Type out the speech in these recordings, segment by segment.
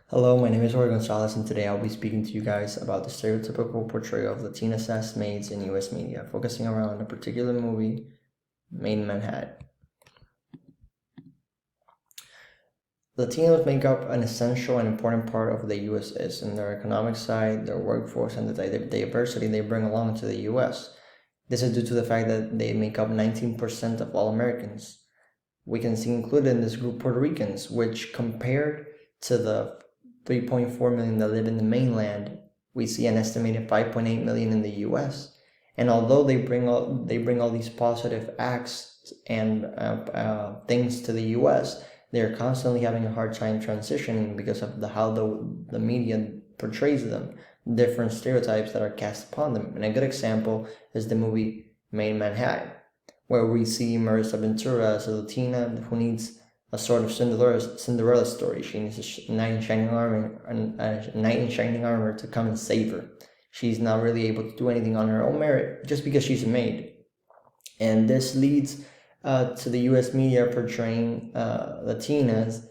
Hello, my name is Jorge Gonzalez, and today I'll be speaking to you guys about the stereotypical portrayal of Latinas as maids in US media, focusing around a particular movie, Made in Manhattan. Latinos make up an essential and important part of the US in their economic side, their workforce, and the diversity they bring along to the US. This is due to the fact that they make up 19% of all Americans. We can see included in this group Puerto Ricans, which compared to the 3.4 million that live in the mainland, we see an estimated 5.8 million in the US. And although they bring all these positive acts and things to the US, they're constantly having a hard time transitioning because of how the media portrays them, different stereotypes that are cast upon them. And a good example is the movie Made in Manhattan, where we see Marissa Ventura as a Latina who needs a sort of Cinderella story. She needs a knight in shining armor to come and save her. She's not really able to do anything on her own merit just because she's a maid. And this leads to the US media portraying Latinas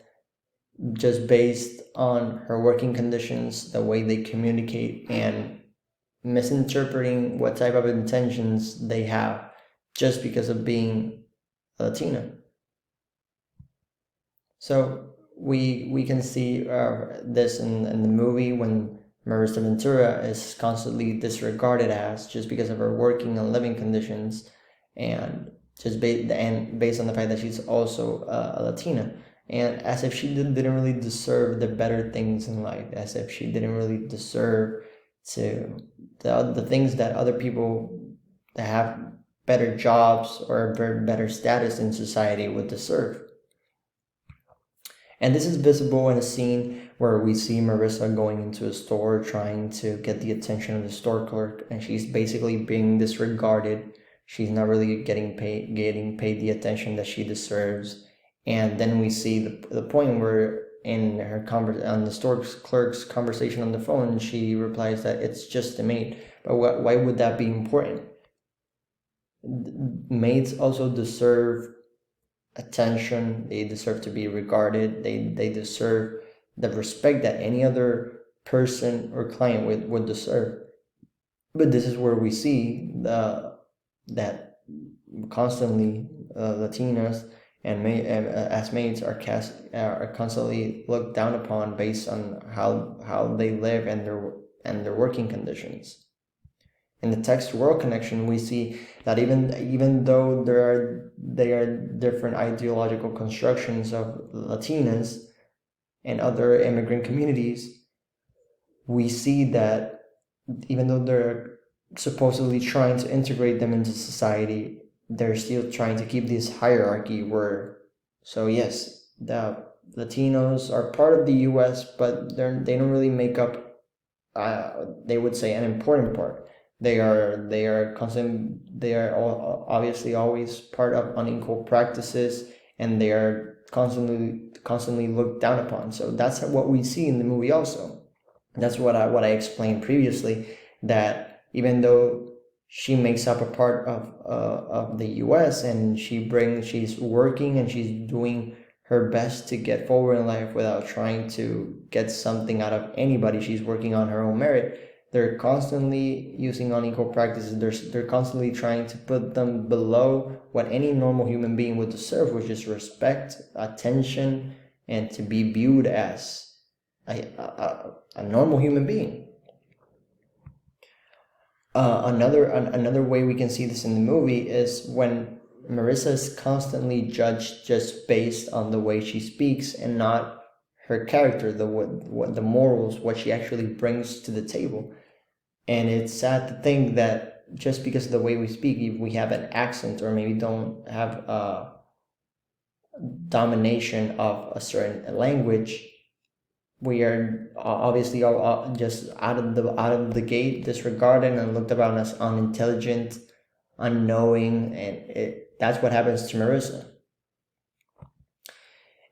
just based on her working conditions, the way they communicate, and misinterpreting what type of intentions they have just because of being Latina. So we can see this in the movie when Marissa Ventura is constantly disregarded as just because of her working and living conditions, and just based on the fact that she's also a Latina, and as if she didn't really deserve the better things in life, as if she didn't really deserve to the things that other people that have better jobs or better status in society would deserve. And this is visible in a scene where we see Marissa going into a store trying to get the attention of the store clerk, and she's basically being disregarded. She's not really getting paid the attention that she deserves. And then we see the point where in her on the store clerk's conversation on the phone, she replies that it's just a maid. But why would that be important? Maids also deserve attention. They deserve to be regarded. They deserve the respect that any other person or client would deserve. But this is where we see that constantly Latinas and as maids are constantly looked down upon based on how they live and their working conditions. In the text-world connection, we see that even though there are different ideological constructions of Latinas and other immigrant communities, we see that even though they're supposedly trying to integrate them into society, they're still trying to keep this hierarchy where, so yes, the Latinos are part of the US, but they don't really make up, they would say, an important part. They are obviously always part of unequal practices, and they are constantly looked down upon. So that's what we see in the movie also. That's what I explained previously, that even though she makes up a part of the US and she's working and she's doing her best to get forward in life without trying to get something out of anybody. She's working on her own merit. They're constantly using unequal practices. They're constantly trying to put them below what any normal human being would deserve, which is respect, attention, and to be viewed as a normal human being. Another way we can see this in the movie is when Marissa is constantly judged just based on the way she speaks and not her character, the morals, what she actually brings to the table. And it's sad to think that just because of the way we speak, if we have an accent or maybe don't have a domination of a certain language, we are obviously just out of the gate disregarded and looked upon as unintelligent, unknowing, and that's what happens to Marissa.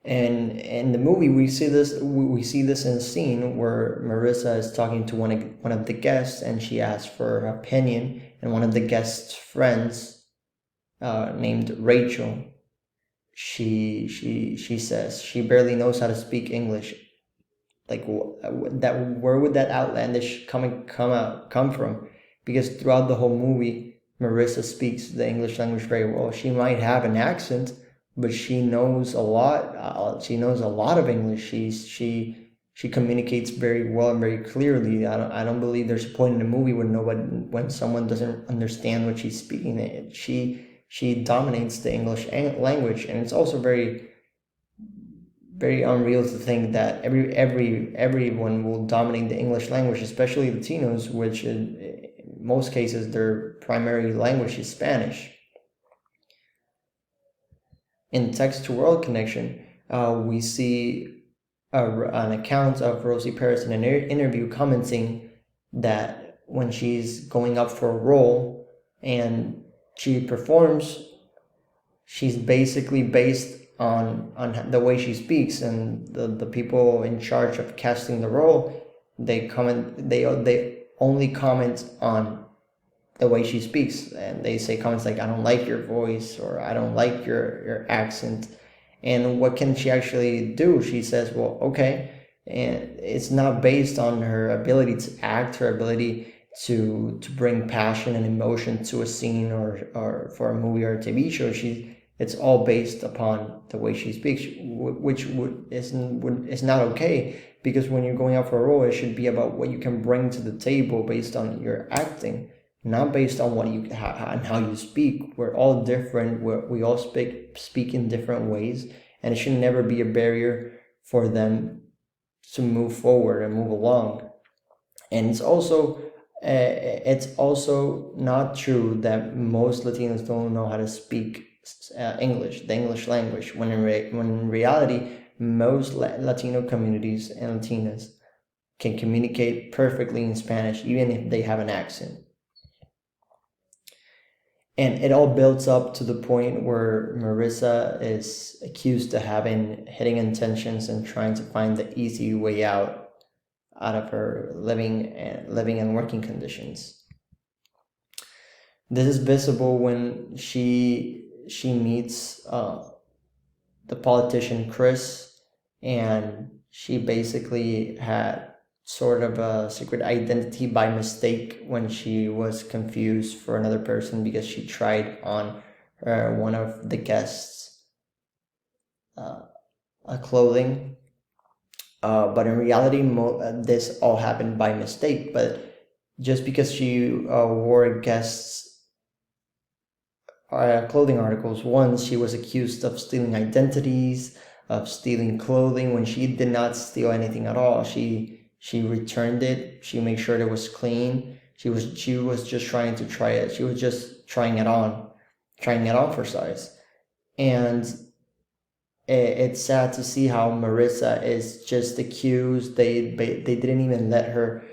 And in the movie, we see this in a scene where Marissa is talking to one of the guests, and she asks for her opinion. And one of the guest's friends, named Rachel, she says she barely knows how to speak English. Like that, where would that outlandish come from? Because throughout the whole movie, Marissa speaks the English language very well. She might have an accent, but she knows a lot. She knows a lot of English. She communicates very well and very clearly. I don't believe there's a point in the movie when someone doesn't understand what she's speaking. She dominates the English language, and it's also very very unreal to think that everyone will dominate the English language, especially Latinos, which in most cases their primary language is Spanish. In Text to World Connection, we see an account of Rosie Paris in an interview commenting that when she's going up for a role and she performs, she's basically based on the way she speaks, and the people in charge of casting the role, they only comment on the way she speaks, and they say comments like, "I don't like your voice," or "I don't like your accent." And what can she actually do? She says, well, okay, and it's not based on her ability to act, her ability to bring passion and emotion to a scene or for a movie or a TV show. It's all based upon the way she speaks, which is not okay, because when you're going out for a role, it should be about what you can bring to the table based on your acting, not based on what you and how you speak. We're all different. We all speak in different ways, and it should never be a barrier for them to move forward and move along. And it's also not true that most Latinos don't know how to speak English, the English language, when in reality, most Latino communities and Latinas can communicate perfectly in Spanish, even if they have an accent. And it all builds up to the point where Marissa is accused of having hidden intentions and trying to find the easy way out of her living and working conditions. This is visible when she meets the politician Chris, and she basically had sort of a secret identity by mistake when she was confused for another person because she tried on one of the guests' clothing. But in reality, this all happened by mistake. But just because she wore a guest's clothing articles once, she was accused of stealing identities, of stealing clothing, when she did not steal anything at all. She returned it. She made sure it was clean. She was just trying to try it. She was just trying it on for size. And it's sad to see how Marissa is just accused. They didn't even let her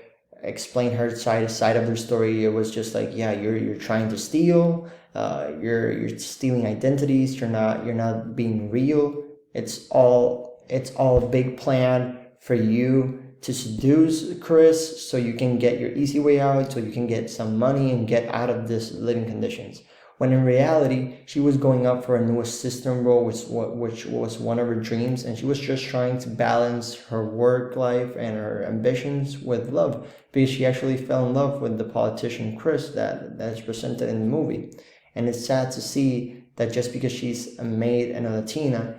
explain her side of the story. It was just like, yeah, you're trying to steal. You're stealing identities. You're not being real. It's all a big plan for you to seduce Chris so you can get your easy way out, so you can get some money and get out of this living conditions. When in reality, she was going up for a new assistant role, which was one of her dreams, and she was just trying to balance her work life and her ambitions with love, because she actually fell in love with the politician Chris that is presented in the movie. And it's sad to see that just because she's a maid and a Latina,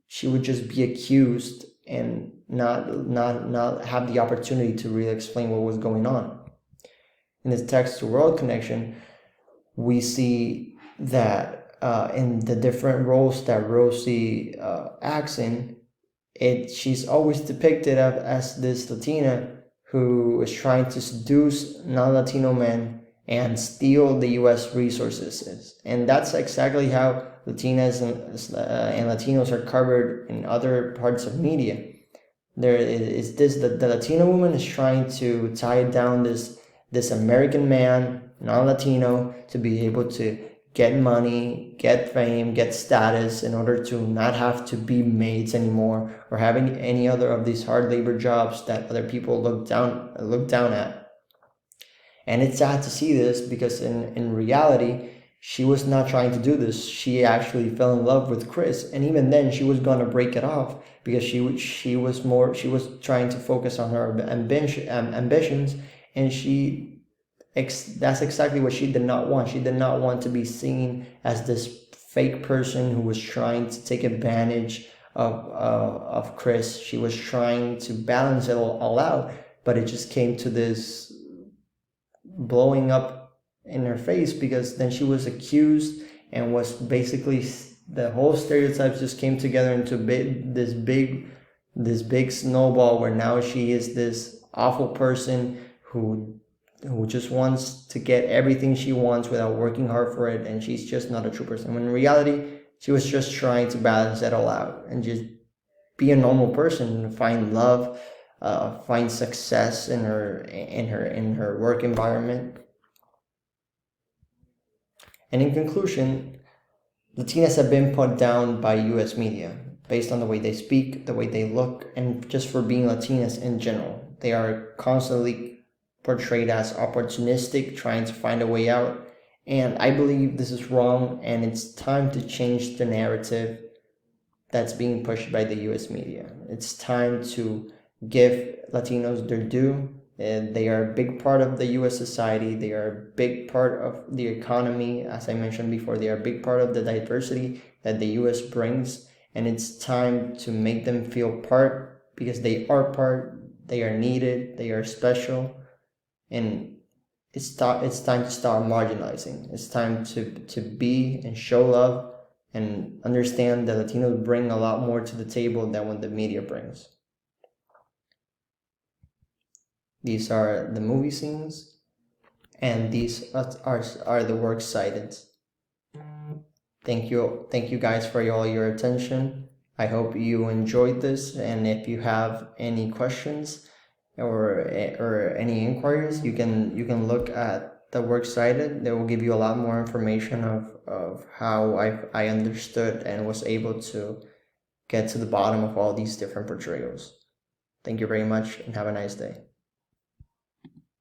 she would just be accused and not have the opportunity to really explain what was going on. In this Text to World Connection, we see that in the different roles that Rosie acts in, she's always depicted as this Latina who is trying to seduce non-Latino men and steal the U.S. resources. And that's exactly how Latinas and Latinos are covered in other parts of media. There is the Latino woman is trying to tie down this American man, non-Latino, to be able to get money, get fame, get status, in order to not have to be maids anymore or having any other of these hard labor jobs that other people look down at. And it's sad to see this, because in reality, she was not trying to do this. She actually fell in love with Chris, and even then she was gonna break it off because she was trying to focus on her ambitions, and that's exactly what she did not want. She did not want to be seen as this fake person who was trying to take advantage of Chris. She was trying to balance it all out, but it just came to this blowing up in her face, because then she was accused and was basically, the whole stereotypes just came together into this big snowball, where now she is this awful person who just wants to get everything she wants without working hard for it, and she's just not a true person. When in reality, she was just trying to balance that all out and just be a normal person and find love, find success in her work environment. And in conclusion, Latinas have been put down by US media based on the way they speak, the way they look, and just for being Latinas in general. They are constantly portrayed as opportunistic, trying to find a way out. And I believe this is wrong, and it's time to change the narrative that's being pushed by the US media. It's time to give Latinos their due. And they are a big part of the US society. They are a big part of the economy. As I mentioned before, they are a big part of the diversity that the US brings. And it's time to make them feel part, because they are part, they are needed, they are special. And it's time to start marginalizing. It's time to be and show love and understand that Latinos bring a lot more to the table than what the media brings. These are the movie scenes, and these are the works cited. Thank you guys for all your attention. I hope you enjoyed this, and if you have any questions or any inquiries, you can look at the works cited. They will give you a lot more information of how I understood and was able to get to the bottom of all these different portrayals. Thank you very much, and have a nice day.